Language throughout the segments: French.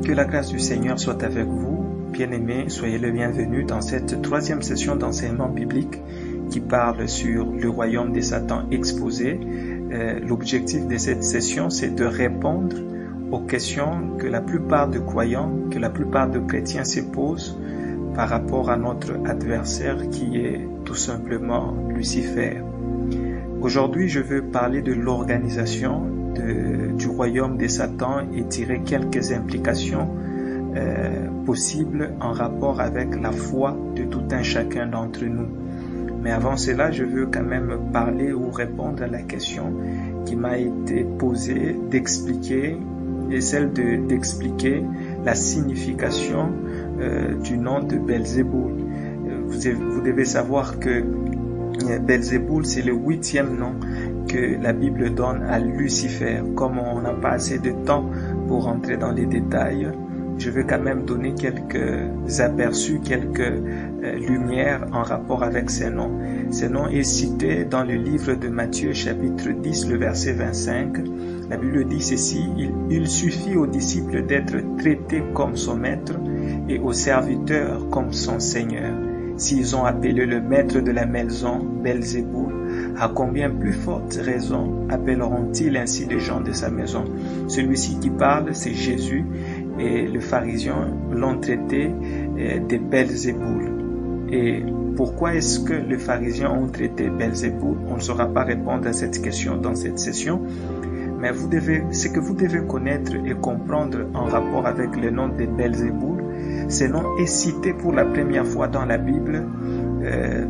Que la grâce du Seigneur soit avec vous. Bien-aimés, soyez le bienvenu dans cette troisième session d'enseignement biblique qui parle sur le royaume de Satan exposé. L'objectif de cette session, c'est de répondre aux questions que la plupart de croyants, que la plupart de chrétiens se posent par rapport à notre adversaire qui est tout simplement Lucifer. Aujourd'hui, je veux parler de l'organisation du royaume de Satan et tirer quelques implications possibles en rapport avec la foi de tout un chacun d'entre nous. Mais avant cela, je veux quand même parler ou répondre à la question qui m'a été posée d'expliquer, et celle d'expliquer la signification du nom de Belzéboul. Vous devez savoir que Belzéboul, c'est le 8e nom que la Bible donne à Lucifer. Comme on n'a pas assez de temps pour rentrer dans les détails, je vais quand même donner quelques aperçus, quelques lumières en rapport avec ces noms. Ces noms est cité dans le livre de Matthieu, chapitre 10, le verset 25. La Bible dit ceci: il suffit aux disciples d'être traités comme son maître et aux serviteurs comme son Seigneur. S'ils ont appelé le maître de la maison Belzéboul, à combien plus forte raison appelleront-ils ainsi les gens de sa maison? Celui-ci qui parle, c'est Jésus, et les pharisiens l'ont traité de Belzéboul. Et pourquoi est-ce que les pharisiens ont traité Belzéboul? On ne saura pas répondre à cette question dans cette session, mais ce que vous devez connaître et comprendre en rapport avec le nom de Belzéboul, ce nom est cité pour la première fois dans la Bible,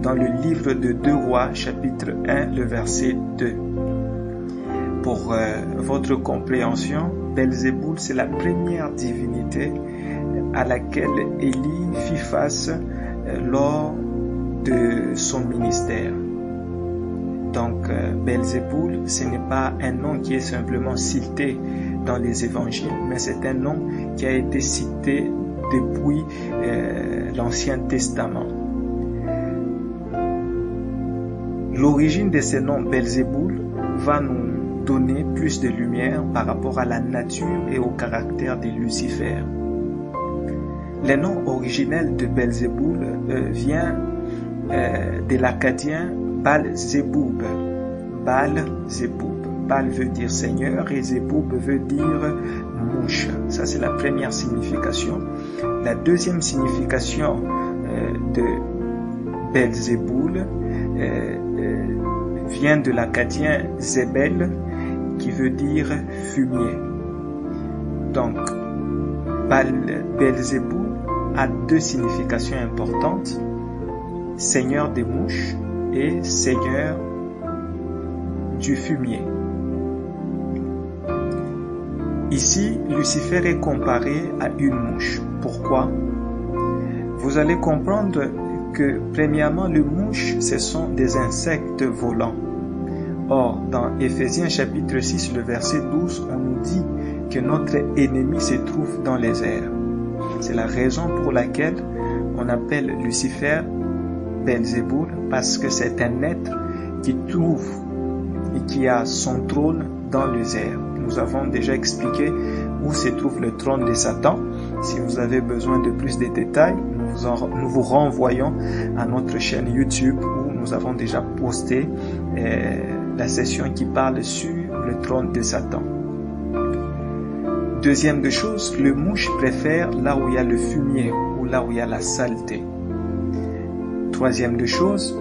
dans le livre de 2 Rois, chapitre 1, le verset 2. Pour votre compréhension, Belzéboul, c'est la première divinité à laquelle Élie fit face lors de son ministère. Donc, Belzéboul, ce n'est pas un nom qui est simplement cité dans les évangiles, mais c'est un nom qui a été cité depuis l'Ancien Testament. L'origine de ce nom Belzéboul va nous donner plus de lumière par rapport à la nature et au caractère de Lucifer. Le nom originel de Belzéboul vient de l'acadien Baal-Zéboub. Baal-Zéboub. Baal veut dire Seigneur et Zéboub veut dire mouche. Ça, c'est la première signification. La deuxième signification de Belzéboul vient de l'acadien Zébel, qui veut dire fumier. Donc, Belzéboul a 2 significations importantes: Seigneur des mouches et Seigneur du fumier. Ici, Lucifer est comparé à une mouche. Pourquoi? Vous allez comprendre que, premièrement, les mouches, ce sont des insectes volants. Or, dans Éphésiens chapitre 6, le verset 12, on nous dit que notre ennemi se trouve dans les airs. C'est la raison pour laquelle on appelle Lucifer Belzéboul, parce que c'est un être qui trouve et qui a son trône dans les airs. Nous avons déjà expliqué où se trouve le trône de Satan. Si vous avez besoin de plus de détails, nous vous renvoyons à notre chaîne YouTube où nous avons déjà posté la session qui parle sur le trône de Satan. Deuxième de chose, le mouche préfère là où il y a le fumier ou là où il y a la saleté. Troisième de chose,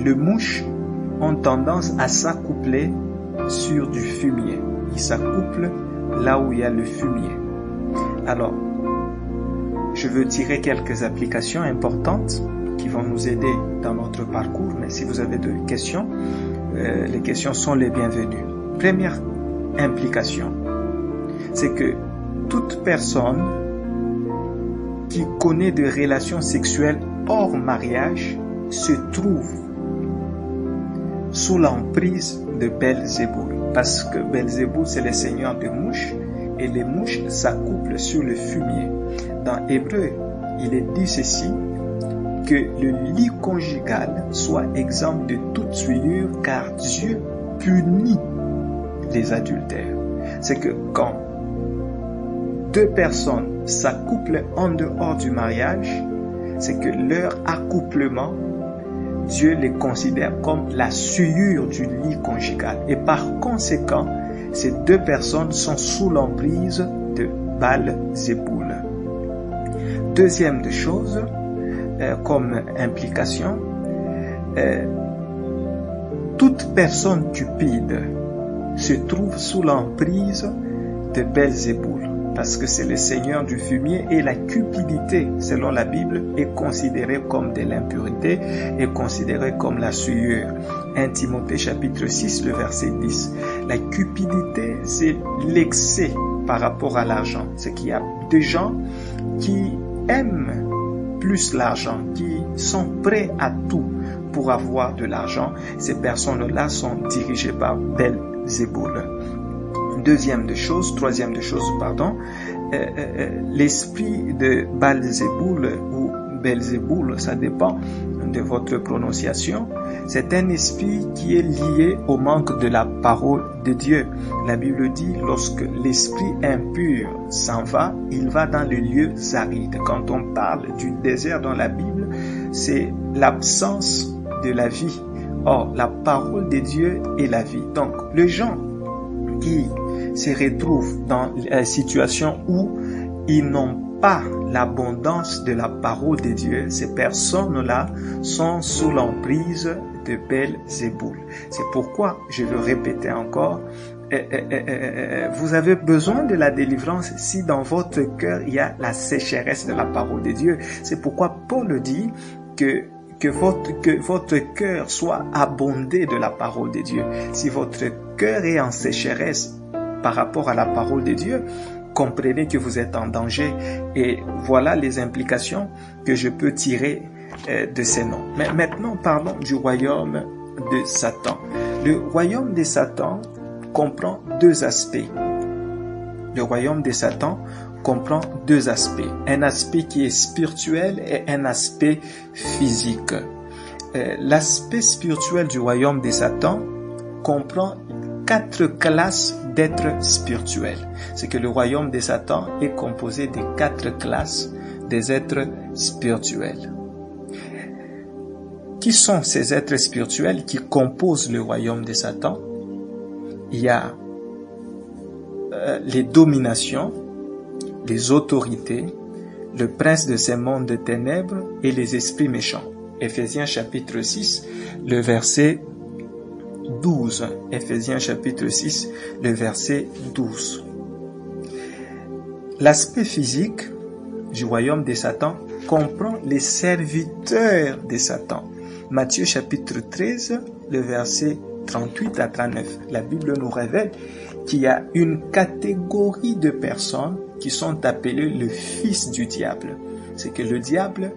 les mouches ont tendance à s'accoupler sur du fumier. Ils s'accouplent là où il y a le fumier. Alors, je veux tirer quelques applications importantes qui vont nous aider dans notre parcours, mais si vous avez des questions, les questions sont les bienvenues. Première implication, c'est que toute personne qui connaît des relations sexuelles hors mariage se trouve sous l'emprise de Belzéboul, parce que Belzéboul, c'est le seigneur des mouches, et les mouches s'accouplent sur le fumier. Dans Hébreu, il est dit ceci: que le lit conjugal soit exempt de toute souillure, car Dieu punit les adultères. C'est que quand deux personnes s'accouplent en dehors du mariage, c'est que leur accouplement, Dieu les considère comme la souillure du lit conjugal. Et par conséquent, ces deux personnes sont sous l'emprise de Baal-Zéboul. Deuxième de chose, comme implication, toute personne cupide se trouve sous l'emprise de Baal-Zéboul, parce que c'est le seigneur du fumier, et la cupidité, selon la Bible, est considérée comme de l'impurité, est considérée comme la souillure. 1 Timothée chapitre 6, le verset 10. La cupidité, c'est l'excès par rapport à l'argent. C'est qu'il y a des gens qui aiment plus l'argent, qui sont prêts à tout pour avoir de l'argent. Ces personnes-là sont dirigées par Baal-Zéboul. Troisième de chose, l'esprit de Baal-Zéboul ou Belzéboul, ça dépend de votre prononciation. C'est un esprit qui est lié au manque de la parole de Dieu. La Bible dit, lorsque l'esprit impur s'en va, il va dans les lieux arides. Quand on parle du désert dans la Bible, c'est l'absence de la vie. Or, la parole de Dieu est la vie. Donc, les gens qui se retrouvent dans la situation où ils n'ont pas l'abondance de la parole de Dieu, ces personnes-là sont sous l'emprise de Baal-Zéboul. C'est pourquoi, je veux répéter encore, vous avez besoin de la délivrance si dans votre cœur il y a la sécheresse de la parole de Dieu. C'est pourquoi Paul dit que votre cœur soit abondé de la parole de Dieu. Si votre cœur est en sécheresse par rapport à la parole de Dieu, comprenez que vous êtes en danger. Et voilà les implications que je peux tirer de ces noms. Mais maintenant, parlons du royaume de Satan. Le royaume de Satan comprend deux aspects. Le royaume de Satan comprend deux aspects. Un aspect qui est spirituel et un aspect physique. L'aspect spirituel du royaume de Satan comprend 4 classes d'êtres spirituels. C'est que le royaume de Satan est composé de 4 classes des êtres spirituels. Qui sont ces êtres spirituels qui composent le royaume de Satan? Il y a les dominations, les autorités, le prince de ces mondes de ténèbres et les esprits méchants. Éphésiens chapitre 6, le verset 12. Éphésiens chapitre 6, le verset 12. L'aspect physique du royaume de Satan comprend les serviteurs de Satan. Matthieu chapitre 13, le verset 38 à 39. La Bible nous révèle qu'il y a une catégorie de personnes qui sont appelées le fils du diable. C'est que le diable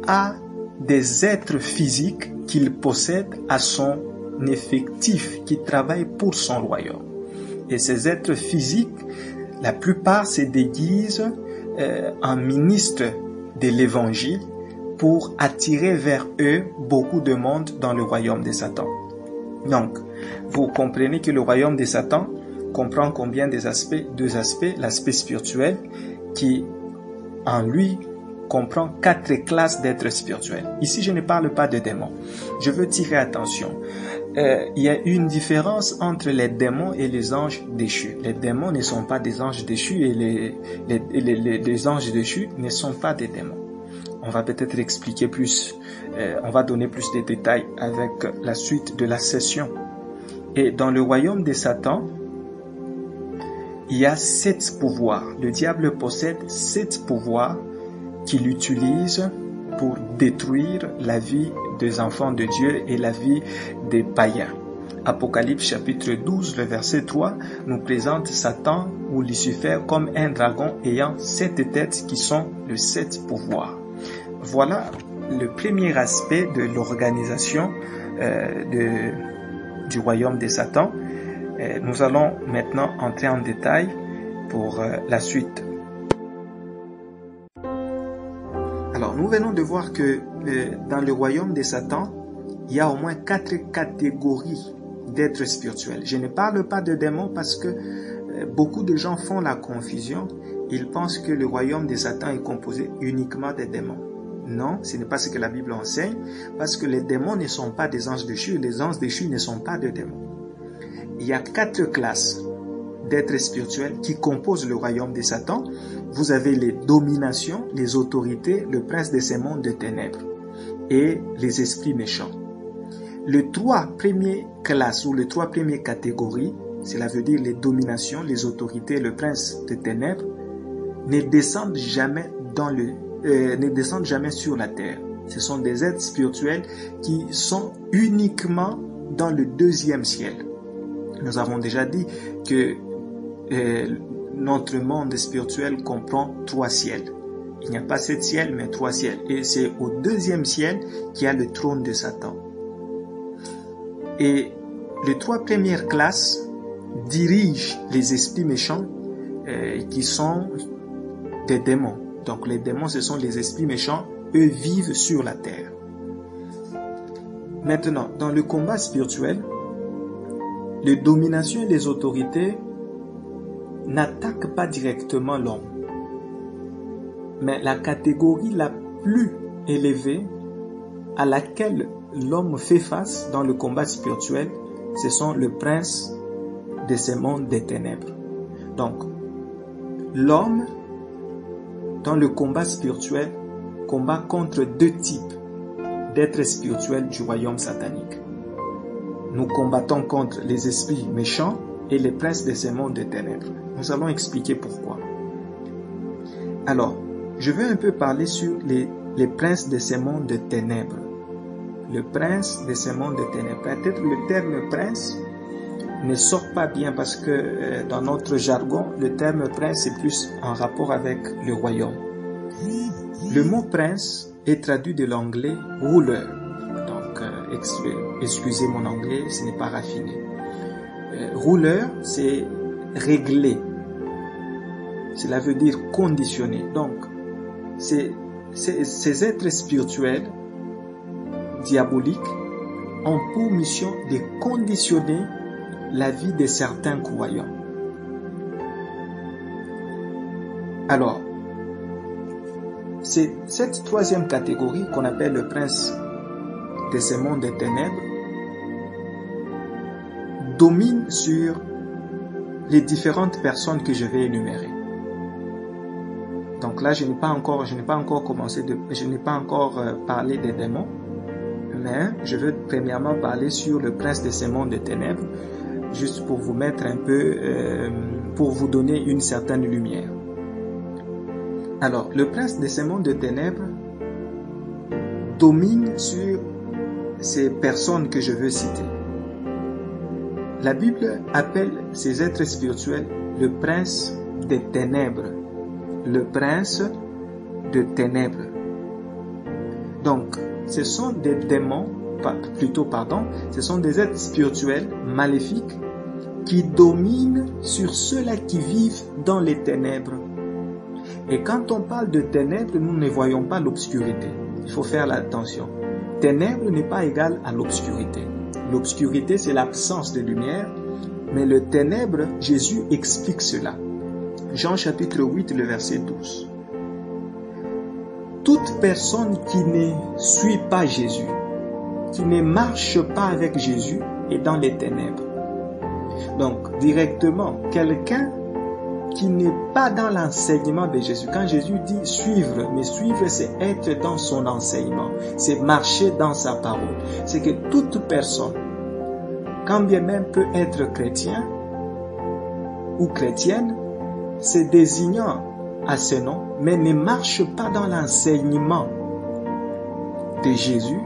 a des êtres physiques qu'il possède à son effectif, qui travaillent pour son royaume. Et ces êtres physiques, la plupart se déguisent en ministres de l'évangile pour attirer vers eux beaucoup de monde dans le royaume de Satan. Donc, vous comprenez que le royaume de Satan comprend combien des aspects? 2 aspects. L'aspect spirituel qui, en lui, comprend 4 classes d'êtres spirituels. Ici, je ne parle pas de démons. Je veux tirer attention. Il y a une différence entre les démons et les anges déchus. Les démons ne sont pas des anges déchus et les anges déchus ne sont pas des démons. On va peut-être expliquer plus, on va donner plus de détails avec la suite de la session. Et dans le royaume de Satan, il y a 7 pouvoirs. Le diable possède 7 pouvoirs qu'il utilise pour détruire la vie des enfants de Dieu et la vie des païens. Apocalypse chapitre 12, le verset 3 nous présente Satan ou Lucifer comme un dragon ayant 7 têtes qui sont les 7 pouvoirs. Voilà le premier aspect de l'organisation du royaume de Satan. Nous allons maintenant entrer en détail pour la suite. Alors, nous venons de voir que dans le royaume de Satan, il y a au moins 4 catégories d'êtres spirituels. Je ne parle pas de démons parce que beaucoup de gens font la confusion ils pensent que le royaume de Satan est composé uniquement des démons. Non, ce n'est pas ce que la Bible enseigne, parce que les démons ne sont pas des anges déchus, les anges déchus ne sont pas des démons. Il y a 4 classes d'êtres spirituels qui composent le royaume de Satan. Vous avez les dominations, les autorités, le prince de ces mondes de ténèbres et les esprits méchants. Les 3 premières classes ou les 3 premières catégories, cela veut dire les dominations, les autorités, le prince de ténèbres, ne descendent jamais sur la terre. Ce sont des êtres spirituels qui sont uniquement dans le 2e ciel. Nous avons déjà dit que notre monde spirituel comprend 3 ciels. Il n'y a pas 7 ciels, mais 3 ciels. Et c'est au 2e ciel qu'il y a le trône de Satan. Et les 3 premières classes dirigent les esprits méchants qui sont des démons. Donc les démons, ce sont les esprits méchants, eux vivent sur la terre. Maintenant, dans le combat spirituel, les dominations et les autorités n'attaquent pas directement l'homme. Mais la catégorie la plus élevée à laquelle l'homme fait face dans le combat spirituel, ce sont le prince de ces mondes des ténèbres. Donc, l'homme, dans le combat spirituel, combat contre 2 types d'êtres spirituels du royaume satanique. Nous combattons contre les esprits méchants et les princes de ces mondes de ténèbres. Nous allons expliquer pourquoi. Alors, je vais un peu parler sur les princes de ces mondes de ténèbres. Le prince de ces mondes de ténèbres. Peut-être le terme prince ne sort pas bien parce que dans notre jargon, le terme prince est plus en rapport avec le royaume. Le mot prince est traduit de l'anglais ruler. Donc, excusez mon anglais, ce n'est pas raffiné. Ruler, c'est régler. Cela veut dire conditionner. Donc, ces êtres spirituels, diaboliques, ont pour mission de conditionner la vie de certains croyants. Alors, c'est cette 3e catégorie qu'on appelle le prince de ces mondes des ténèbres domine sur les différentes personnes que je vais énumérer. Donc là, je n'ai pas encore parlé des démons, mais je veux premièrement parler sur le prince de ces mondes de ténèbres, juste pour vous mettre un peu, pour vous donner une certaine lumière. Alors, le prince de ces mondes de ténèbres domine sur ces personnes que je veux citer. La Bible appelle ces êtres spirituels le prince des ténèbres. Le prince de ténèbres. Donc, ce sont des démons, ce sont des êtres spirituels maléfiques qui dominent sur ceux-là qui vivent dans les ténèbres. Et quand on parle de ténèbres, nous ne voyons pas l'obscurité. Il faut faire attention. Ténèbres n'est pas égal à l'obscurité. L'obscurité, c'est l'absence de lumière, mais le ténèbre, Jésus explique cela. Jean chapitre 8, le verset 12. Toute personne qui ne suit pas Jésus, qui ne marche pas avec Jésus, est dans les ténèbres. Donc, directement, quelqu'un qui n'est pas dans l'enseignement de Jésus. Quand Jésus dit suivre, mais suivre, c'est être dans son enseignement, c'est marcher dans sa parole. C'est que toute personne, quand bien même peut être chrétien ou chrétienne, se désignant à ce nom, mais ne marche pas dans l'enseignement de Jésus,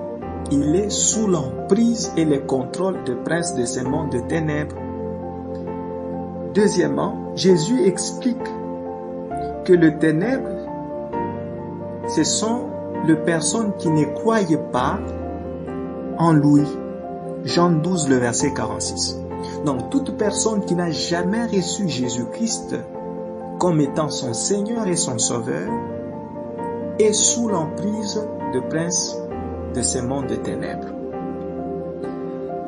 il est sous l'emprise et le contrôle du prince de ce monde de ténèbres. Deuxièmement, Jésus explique que le ténèbre, ce sont les personnes qui ne croient pas en lui. Jean 12, le verset 46. Donc, toute personne qui n'a jamais reçu Jésus-Christ comme étant son Seigneur et son Sauveur est sous l'emprise du prince de ce monde de ténèbres.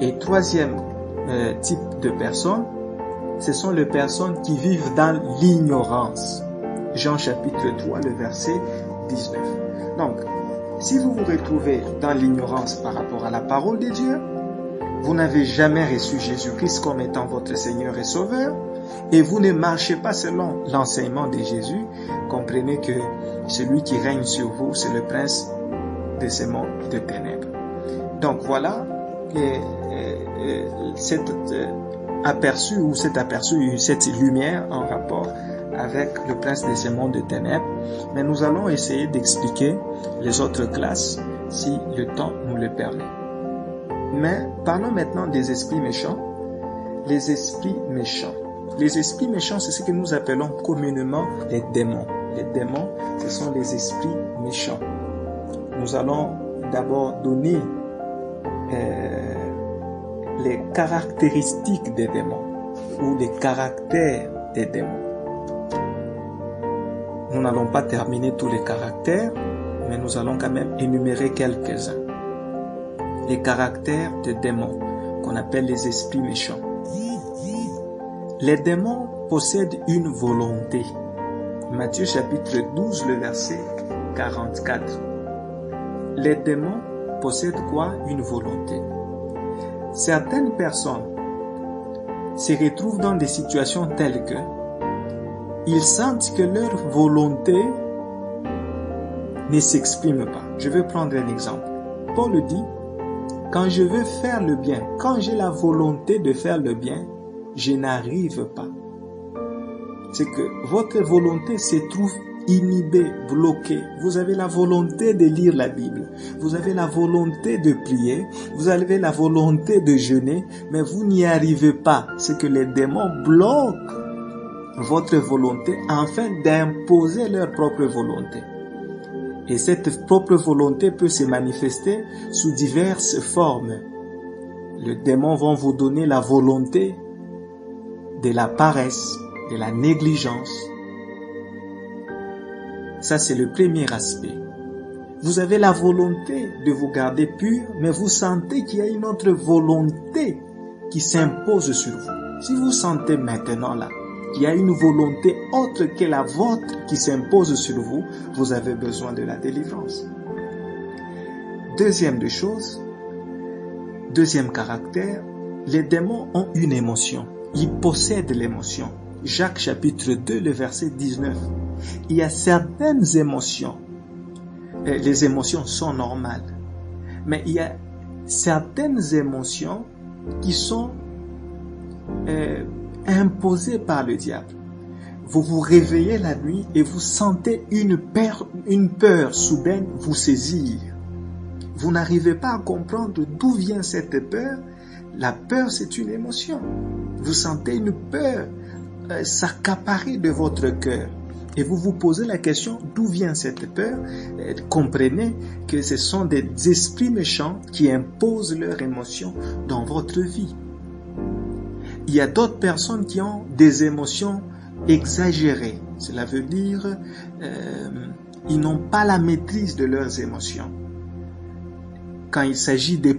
Et troisième type de personnes, ce sont les personnes qui vivent dans l'ignorance. Jean chapitre 3, le verset 19. Donc, si vous vous retrouvez dans l'ignorance par rapport à la parole de Dieu, vous n'avez jamais reçu Jésus-Christ comme étant votre Seigneur et Sauveur, et vous ne marchez pas selon l'enseignement de Jésus, comprenez que celui qui règne sur vous, c'est le prince de ce monde de ténèbres. Donc voilà cet aperçu cette lumière en rapport avec le prince de ce monde de ténèbres. Mais nous allons essayer d'expliquer les autres classes si le temps nous le permet. Mais parlons maintenant des esprits méchants. Les esprits méchants. Les esprits méchants, c'est ce que nous appelons communément les démons. Les démons, ce sont les esprits méchants. Nous allons d'abord donner les caractéristiques des démons ou les caractères des démons. Nous n'allons pas terminer tous les caractères, mais nous allons quand même énumérer quelques-uns. Les caractères des démons, qu'on appelle les esprits méchants. Les démons possèdent une volonté. Matthieu chapitre 12, le verset 44. Les démons possèdent quoi? Une volonté. Certaines personnes se retrouvent dans des situations telles que ils sentent que leur volonté ne s'exprime pas. Je vais prendre un exemple. Paul dit, quand je veux faire le bien, quand j'ai la volonté de faire le bien, je n'arrive pas. C'est que votre volonté se trouve inhibée, bloquée. Vous avez la volonté de lire la Bible. Vous avez la volonté de prier. Vous avez la volonté de jeûner, mais vous n'y arrivez pas. C'est que les démons bloquent votre volonté afin d'imposer leur propre volonté. Et cette propre volonté peut se manifester sous diverses formes. Les démons vont vous donner la volonté de la paresse, de la négligence. Ça, c'est le premier aspect. Vous avez la volonté de vous garder pur, mais vous sentez qu'il y a une autre volonté qui s'impose sur vous. Si vous sentez maintenant là, qu'il y a une volonté autre que la vôtre qui s'impose sur vous, vous avez besoin de la délivrance. Deuxième caractère, les démons ont une émotion. Ils possèdent l'émotion. Jacques chapitre 2, le verset 19. Il y a certaines émotions. Les émotions sont normales. Mais il y a certaines émotions qui sont imposées par le diable. Vous vous réveillez la nuit et vous sentez une peur soudaine vous saisir. Vous n'arrivez pas à comprendre d'où vient cette peur. La peur, c'est une émotion. Vous sentez une peur s'accaparer de votre cœur. Et vous vous posez la question, d'où vient cette peur? Comprenez que ce sont des esprits méchants qui imposent leurs émotions dans votre vie. Il y a d'autres personnes qui ont des émotions exagérées. Cela veut dire ils n'ont pas la maîtrise de leurs émotions. Quand il s'agit des